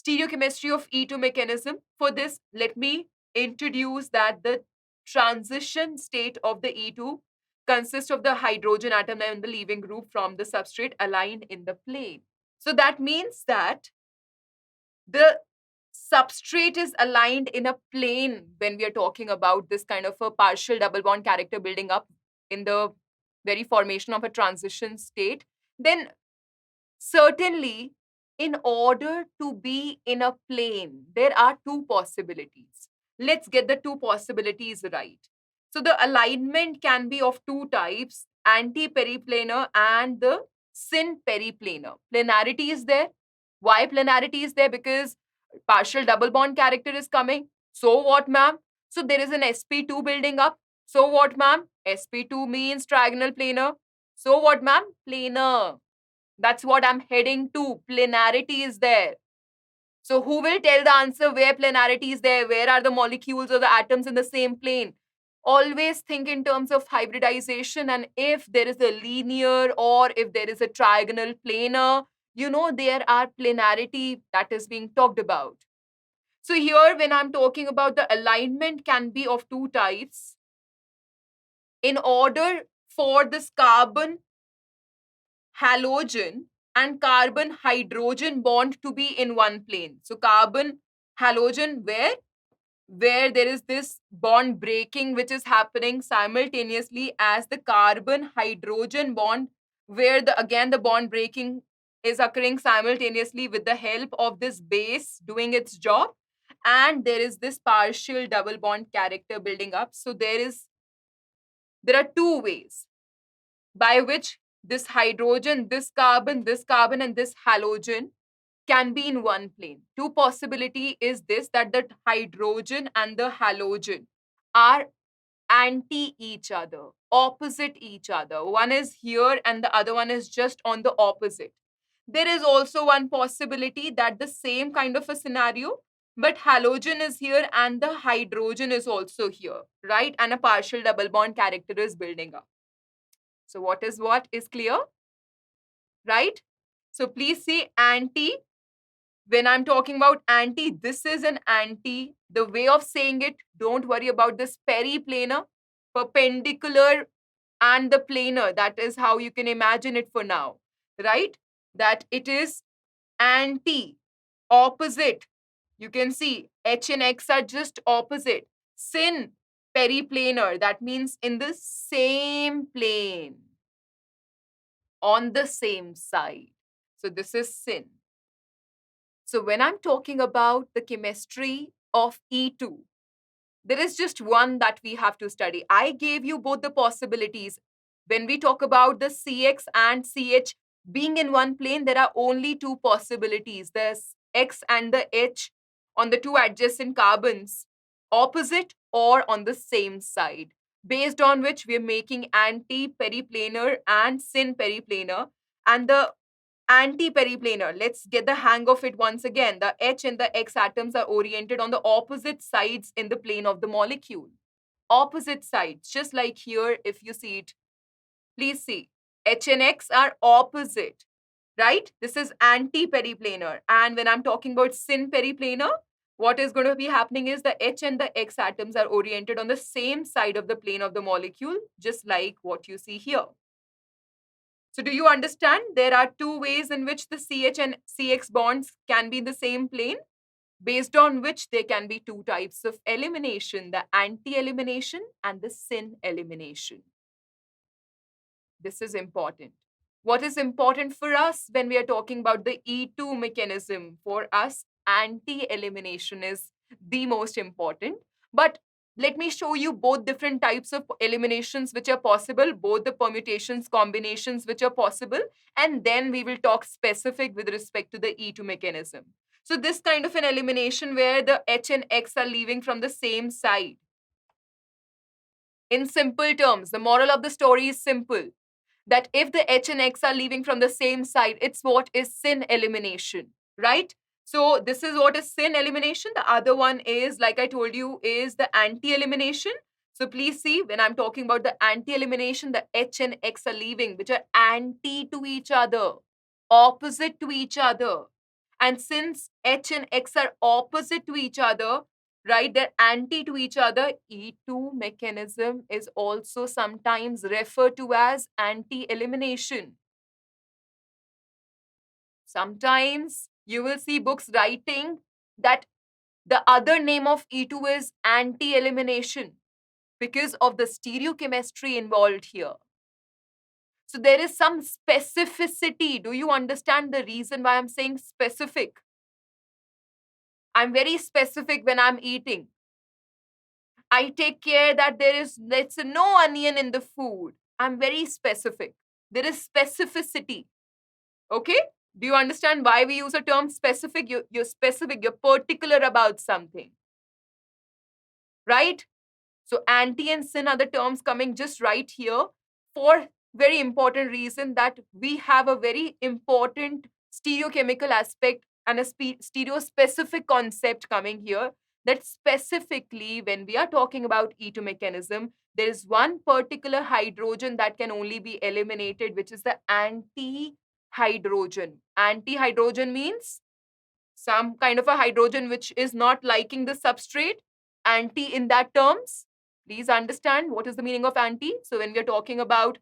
Stereochemistry of E2 mechanism. For this, let me introduce that the transition state of the E2 consists of the hydrogen atom and the leaving group from the substrate aligned in the plane. So that means that the substrate is aligned in a plane when we are talking about this kind of a partial double bond character building up in the very formation of a transition state, then certainly in order to be in a plane, there are two possibilities. Let's get the two possibilities right. So the alignment can be of two types, anti-periplanar and the syn-periplanar. Planarity is there. Why planarity is there? Because partial double bond character is coming. So what, ma'am? So there is an sp2 building up. So what, ma'am? sp2 means trigonal planar. So what, ma'am? Planar. That's what I'm heading to. Planarity is there. So who will tell the answer where planarity is there? Where are the molecules or the atoms in the same plane? Always think in terms of hybridization, and if there is a linear or if there is a trigonal planar, there are planarity that is being talked about. So here when I'm talking about the alignment can be of two types. In order for this carbon halogen and carbon hydrogen bond to be in one plane. So carbon halogen where there is this bond breaking which is happening simultaneously as the carbon hydrogen bond, where the bond breaking is occurring simultaneously with the help of this base doing its job, and there is this partial double bond character building up. So there are two ways by which this hydrogen, this carbon, and this halogen can be in one plane. Two possibility is this, that the hydrogen and the halogen are anti each other, opposite each other. One is here and the other one is just on the opposite. There is also one possibility that the same kind of a scenario, but halogen is here and the hydrogen is also here, right? And a partial double bond character is building up. So what is clear, right? So please see anti. When I'm talking about anti, this is an anti. The way of saying it, don't worry about this periplanar, perpendicular and the planar. That is how you can imagine it for now, right? That it is anti, opposite. You can see H and X are just opposite. Syn, periplanar. That means in the same plane, on the same side. So this is syn. So when I'm talking about the chemistry of E2, there is just one that we have to study. I gave you both the possibilities. When we talk about the CX and CH being in one plane, there are only two possibilities. There's X and the H on the two adjacent carbons, opposite or on the same side, based on which we are making anti-periplanar and syn-periplanar. And the anti-periplanar, let's get the hang of it once again. The H and the X atoms are oriented on the opposite sides in the plane of the molecule. Opposite sides, just like here if you see it. Please see, H and X are opposite, right? This is anti-periplanar. And when I'm talking about syn-periplanar, what is going to be happening is the H and the X atoms are oriented on the same side of the plane of the molecule, just like what you see here. So do you understand? There are two ways in which the CH and CX bonds can be in the same plane, based on which there can be two types of elimination, the anti-elimination and the syn-elimination. This is important. What is important for us when we are talking about the E2 mechanism? For us, anti-elimination is the most important. But let me show you both different types of eliminations which are possible, both the permutations, combinations which are possible, and then we will talk specific with respect to the E2 mechanism. So this kind of an elimination where the H and X are leaving from the same side. In simple terms, the moral of the story is simple, that if the H and X are leaving from the same side, it's what is syn elimination, right? So this is what is syn elimination. The other one is, like I told you, is the anti-elimination. So please see, when I'm talking about the anti-elimination, the H and X are leaving, which are anti to each other, opposite to each other. And since H and X are opposite to each other, right, they're anti to each other, E2 mechanism is also sometimes referred to as anti-elimination. Sometimes you will see books writing that the other name of E2 is anti-elimination because of the stereochemistry involved here. So there is some specificity. Do you understand the reason why I'm saying specific? I'm very specific when I'm eating. I take care that there is, let's say, no onion in the food. I'm very specific. There is specificity. Okay? Do you understand why we use a term specific? You're specific, you're particular about something. Right? So anti and syn are the terms coming just right here for very important reason that we have a very important stereochemical aspect and a stereo-specific concept coming here, that specifically when we are talking about E2 mechanism, there is one particular hydrogen that can only be eliminated, which is the anti-hydrogen. Anti-hydrogen means some kind of a hydrogen which is not liking the substrate. Anti in that terms, please understand what is the meaning of anti. So when we are talking about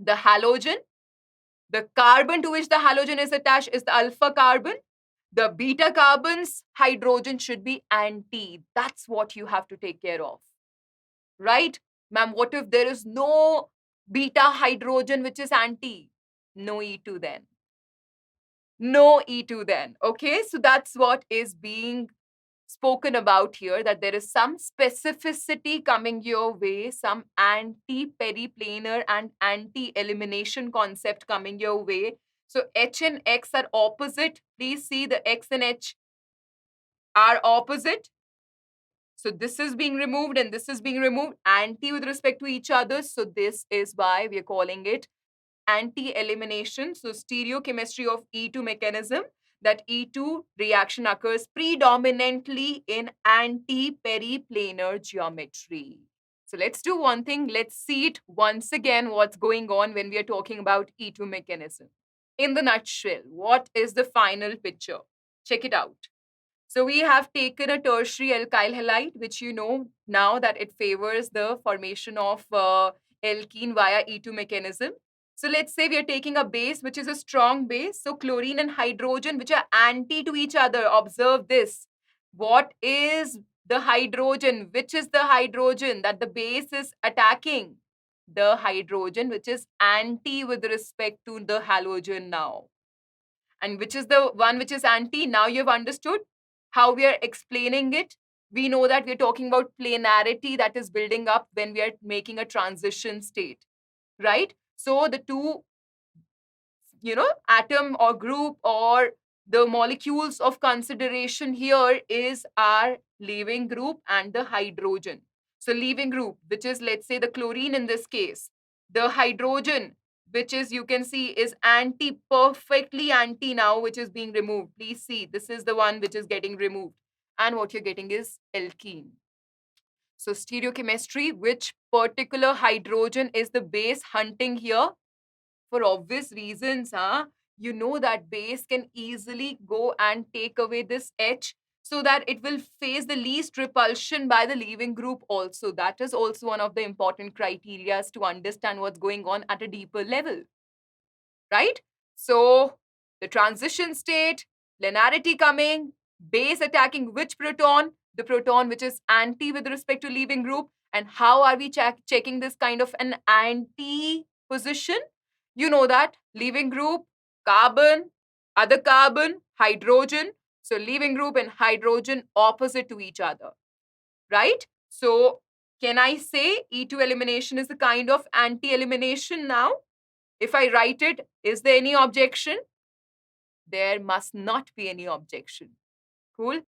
the halogen, the carbon to which the halogen is attached is the alpha carbon. The beta carbon's hydrogen should be anti. That's what you have to take care of. Right? Ma'am, what if there is no beta hydrogen which is anti? No E2 then. No E2 then. Okay, so that's what is being spoken about here, that there is some specificity coming your way, some anti-periplanar and anti-elimination concept coming your way. So H and X are opposite. Please see the X and H are opposite. So this is being removed and this is being removed, anti with respect to each other. So this is why we are calling it anti-elimination. So stereochemistry of E2 mechanism, that E2 reaction occurs predominantly in anti-periplanar geometry. So let's do one thing. Let's see it once again, what's going on when we are talking about E2 mechanism. In the nutshell, what is the final picture? Check it out. So we have taken a tertiary alkyl halide, which you know now that it favors the formation of alkene via E2 mechanism. So let's say we are taking a base, which is a strong base. So chlorine and hydrogen, which are anti to each other. Observe this. What is the hydrogen? Which is the hydrogen that the base is attacking? The hydrogen, which is anti with respect to the halogen now. And which is the one which is anti? Now you've understood how we are explaining it. We know that we're talking about planarity that is building up when we are making a transition state, right? So the two, atom or group or the molecules of consideration here is our leaving group and the hydrogen. So leaving group, which is, let's say, the chlorine in this case, the hydrogen, which is, you can see, is anti, perfectly anti now, which is being removed. Please see, this is the one which is getting removed. And what you're getting is alkene. So stereochemistry, which particular hydrogen is the base hunting here? For obvious reasons, you know that base can easily go and take away this H so that it will face the least repulsion by the leaving group also. That is also one of the important criteria to understand what's going on at a deeper level, right? So the transition state, planarity coming, base attacking which proton? The proton which is anti with respect to leaving group. And how are we checking this kind of an anti position? You know that leaving group, carbon, other carbon, hydrogen. So leaving group and hydrogen opposite to each other, right? So can I say E2 elimination is a kind of anti-elimination now? If I write it, is there any objection? There must not be any objection. Cool.